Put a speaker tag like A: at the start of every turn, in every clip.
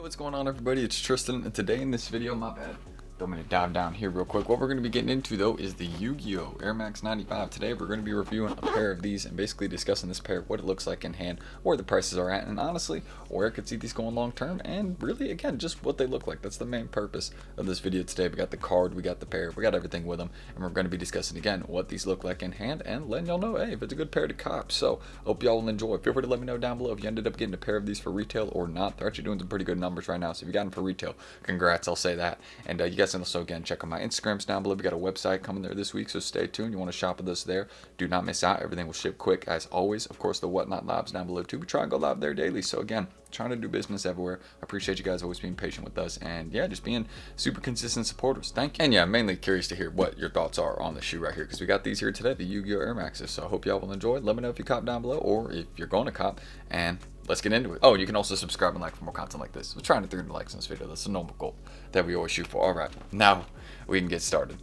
A: Yo, what's going on, everybody? It's Tristan, and today in this video, my bad, I'm going to dive down here real quick. What we're going to be getting into, though, is the Yu-Gi-Oh! Air Max 95. Today, we're going to be reviewing a pair of these and basically discussing this pair, what it looks like in hand, where the prices are at, and honestly, where I could see these going long term, and really, again, just what they look like. That's the main purpose of this video today. We got the card, we got the pair, we got everything with them, and we're going to be discussing, again, what these look like in hand, and letting y'all know, hey, if it's a good pair to cop. So, hope y'all will enjoy. Feel free to let me know down below if you ended up getting a pair of these for retail or not. They're actually doing some pretty good numbers right now, so if you got them for retail, congrats, I'll say that. And you guys can also, again, check out my Instagrams down below. We got a website coming there this week, so stay tuned. You want to shop with us there, do not miss out. Everything will ship quick as always. Of course, the Whatnot Labs down below too. We try and go live there daily, so again, trying to do business everywhere. I appreciate you guys always being patient with us, and yeah, just being super consistent supporters. Thank you. And yeah, I'm mainly curious to hear what your thoughts are on the shoe right here, because we got these here today, the Yu-Gi-Oh! Air Maxes. So I hope y'all will enjoy. Let me know if you cop down below or if you're going to cop, and let's get into it. Oh, you can also subscribe and like for more content like this. We're trying to 300 likes in this video. That's a normal goal that we always shoot for. All right, now we can get started.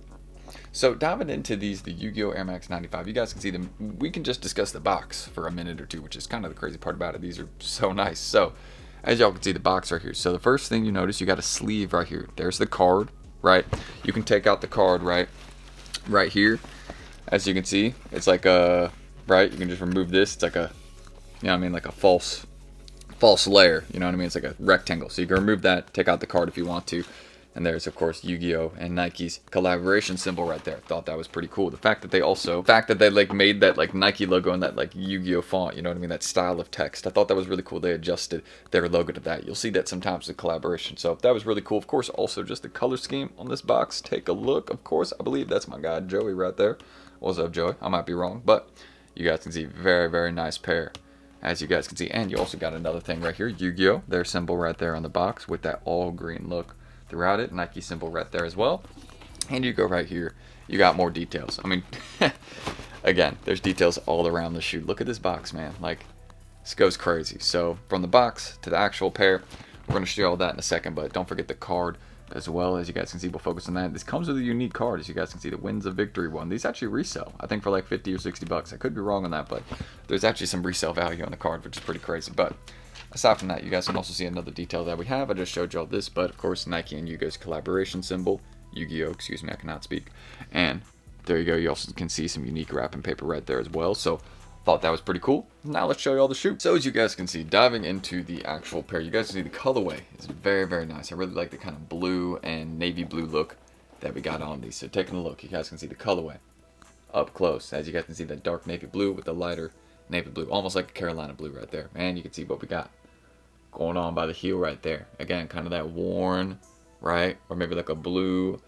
A: So diving into these, the Yu-Gi-Oh! Air Max 95, you guys can see them. We can just discuss the box for a minute or two, which is kind of the crazy part about it. These are so nice. So as y'all can see, the box right here. So the first thing you notice, you got a sleeve right here. There's the card, right? You can take out the card right here. As you can see, it's like a, right? You can just remove this. It's like a, you know what I mean, like a false layer. You know what I mean? It's like a rectangle. So you can remove that, take out the card if you want to. And there's, of course, Yu-Gi-Oh! And Nike's collaboration symbol right there. Thought that was pretty cool. The fact that they like made that like Nike logo and that like Yu-Gi-Oh! Font, you know what I mean? That style of text. I thought that was really cool. They adjusted their logo to that. You'll see that sometimes with collaboration. So that was really cool. Of course, also just the color scheme on this box. Take a look. Of course, I believe that's my guy, Joey, right there. What's up, Joey? I might be wrong, but you guys can see very, very nice pair. As you guys can see. And you also got another thing right here, Yu-Gi-Oh! Their symbol right there on the box with that all green look throughout it. Nike symbol right there as well. And you go right here, you got more details. I mean, again, there's details all around the shoe. Look at this box, man. Like, this goes crazy. So from the box to the actual pair, we're going to show you all that in a second, but don't forget the card as well. As you guys can see, we'll focus on that. This comes with a unique card. As you guys can see, the Winds of Victory one. These actually resell, I think, for like 50 or 60 bucks. I could be wrong on that, but there's actually some resale value on the card, which is pretty crazy. But aside from that, you guys can also see another detail that we have. I just showed y'all this, but of course, Nike and Yu-Gi-Oh's collaboration symbol. Yu-Gi-Oh! Excuse me, I cannot speak. And there you go. You also can see some unique wrapping paper right there as well. So thought that was pretty cool. Now let's show you all the shoe. So as you guys can see, diving into the actual pair, you guys can see the colorway is very, very nice. I really like the kind of blue and navy blue look that we got on these. So taking a look, you guys can see the colorway up close. As you guys can see, that dark navy blue with the lighter navy blue, almost like a Carolina blue right there. And you can see what we got going on by the heel right there. Again, kind of that worn, right? Or maybe like a blue,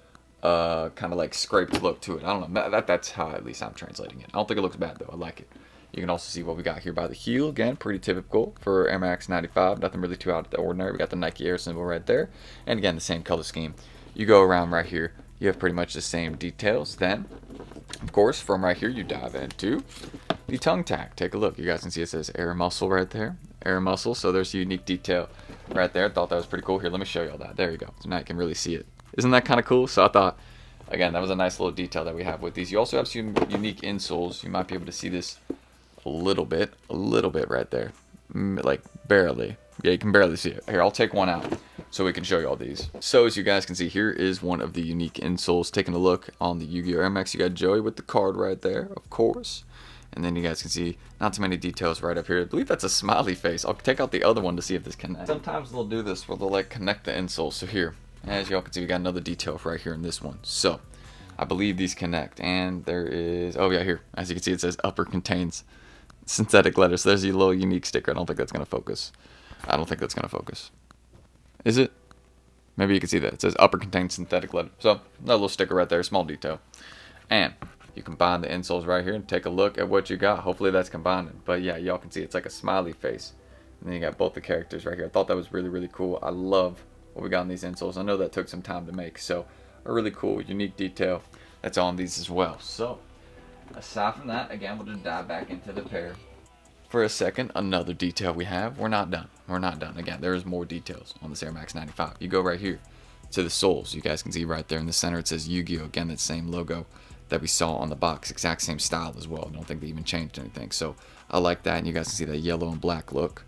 A: kind of like scraped look to it. I don't know. That's how at least I'm translating it. I don't think it looks bad though. I like it. You can also see what we got here by the heel. Again, pretty typical for Air Max 95. Nothing really too out of the ordinary. We got the Nike Air symbol right there. And again, the same color scheme. You go around right here, you have pretty much the same details. Then, of course, from right here, you dive into the tongue tag. Take a look. You guys can see it says Air Muscle right there. Air Muscle. So there's a unique detail right there. Thought that was pretty cool. Here, let me show you all that. There you go. So now you can really see it. Isn't that kind of cool? So I thought, again, that was a nice little detail that we have with these. You also have some unique insoles. You might be able to see this a little bit right there, like barely. Yeah, you can barely see it. Here, I'll take one out so we can show you all these. So as you guys can see, here is one of the unique insoles. Taking a look on the Yu-Gi-Oh! Air Max, you got Joey with the card right there, of course. And then you guys can see not too many details right up here. I believe that's a smiley face. I'll take out the other one to see if this connects. Sometimes they'll do this where they'll like connect the insoles. So here, as y'all can see, we got another detail right here in this one. So I believe these connect. And there is, oh yeah, here. As you can see, it says upper contains synthetic leather. So there's your little unique sticker. I don't think that's going to focus. I don't think that's going to focus. Is it? Maybe you can see that. It says upper contains synthetic leather. So another little sticker right there, small detail. And you combine the insoles right here and take a look at what you got. Hopefully that's combining. But yeah, y'all can see it's like a smiley face. And then you got both the characters right here. I thought that was really, really cool. I love what we got on these insoles. I know that took some time to make. So a really cool, unique detail that's on these as well. So aside from that, again, we'll just dive back into the pair for a second. Another detail we have. We're not done. We're not done. Again, there is more details on this Air Max 95. You go right here to the soles. You guys can see right there in the center it says Yu-Gi-Oh! Again, that same logo that we saw on the box. Exact same style as well. I don't think they even changed anything. So I like that. And you guys can see that yellow and black look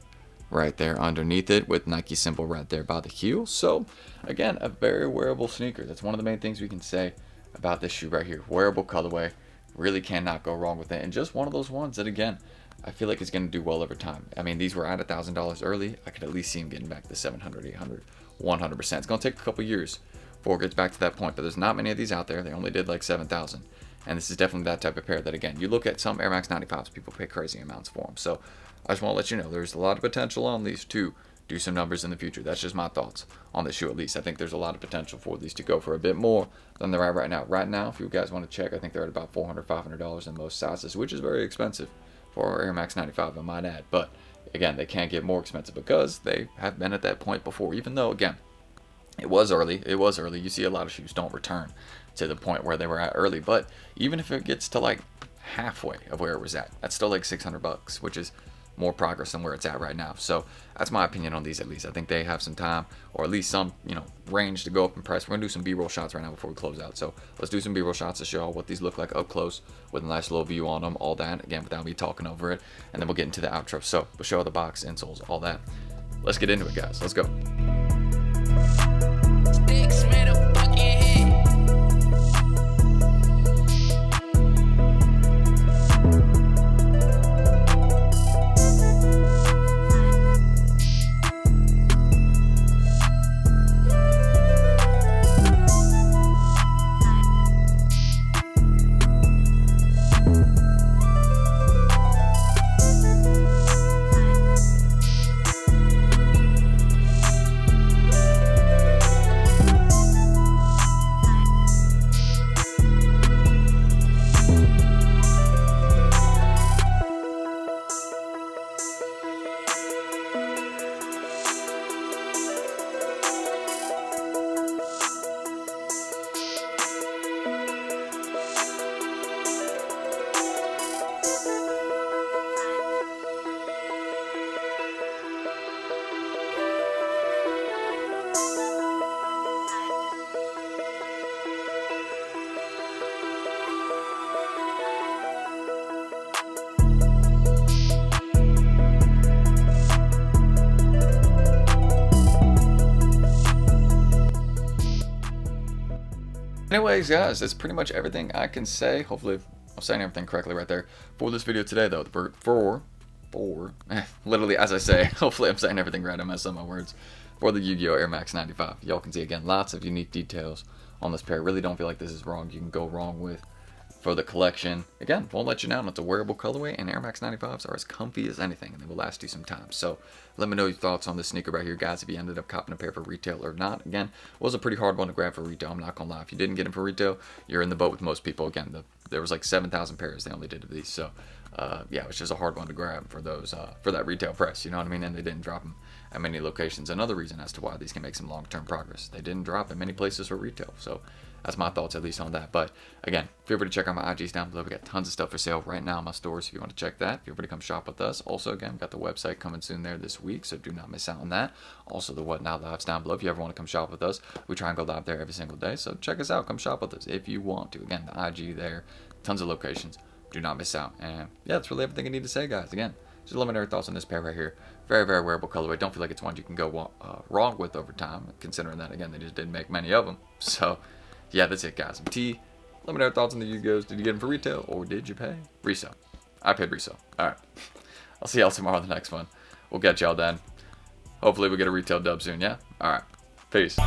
A: right there underneath it with Nike symbol right there by the heel. So again, a very wearable sneaker. That's one of the main things we can say about this shoe right here. Wearable colorway, really cannot go wrong with it, and just one of those ones that, again, I feel like it's going to do well over time. I mean, these were at $1,000 early. I could at least see them getting back to 700, 800, 100%. It's going to take a couple years before it gets back to that point, but there's not many of these out there. They only did like 7,000, and this is definitely that type of pair that, again, you look at some Air Max 95s, people pay crazy amounts for them. So I just want to let you know there's a lot of potential on these to do some numbers in the future. That's just my thoughts on this shoe, at least. I think there's a lot of potential for these to go for a bit more than they're at right now. Right now, if you guys want to check, I think they're at about $400, $500 in most sizes, which is very expensive for Air Max 95, I might add. But again, they can't get more expensive because they have been at that point before, even though, again, it was early. You see a lot of shoes don't return to the point where they were at early, but even if it gets to like halfway of where it was at, that's still like $600, which is more progress than where it's at right now. So that's my opinion on these, at least. I think they have some time, or at least some, range to go up in price. We're gonna do some B-roll shots right now before we close out. So let's do some B-roll shots to show what these look like up close with a nice little view on them, all that, again, without me talking over it. And then we'll get into the outro. So we'll show the box, insoles, all that. Let's get into it, guys. Let's go. Anyways, guys, that's pretty much everything I can say. Hopefully I'm saying everything correctly right there for this video today, though. Literally, as I say, hopefully I'm saying everything right. I messed up my words. For the Yu-Gi-Oh! Air Max 95. Y'all can see, again, lots of unique details on this pair. Really don't feel like this is wrong. You can go wrong with for the collection. Again, won't let you down. It's a wearable colorway, and Air Max 95s are as comfy as anything, and they will last you some time. So let me know your thoughts on this sneaker right here, guys, if you ended up copping a pair for retail or not. Again, it was a pretty hard one to grab for retail. I'm not gonna lie. If you didn't get them for retail, you're in the boat with most people. Again, there was like 7,000 pairs they only did of these. So yeah, it was just a hard one to grab for those for that retail price. You know what I mean? And they didn't drop them at many locations. Another reason as to why these can make some long-term progress. They didn't drop in many places for retail. So that's my thoughts, at least, on that. But again, feel free to check out my IGs down below. We got tons of stuff for sale right now in my stores. If you want to check that, feel free to come shop with us. Also, again, we've got the website coming soon there this week, so do not miss out on that. Also, the What Now Lives down below. If you ever want to come shop with us, we try and go live there every single day. So check us out. Come shop with us if you want to. Again, the IG there, tons of locations. Do not miss out. And yeah, that's really everything I need to say, guys. Again, just let me know your thoughts on this pair right here. Very, very wearable colorway. Don't feel like it's one you can go wrong with over time, considering that, again, they just didn't make many of them. So yeah, that's it, guys. I'm T. Let me know your thoughts on the Yu-Gi-Ohs. Did you get them for retail, or did you pay resale? I paid resale. All right. I'll see y'all tomorrow on the next one. We'll get y'all then. Hopefully we get a retail dub soon, yeah? All right. Peace.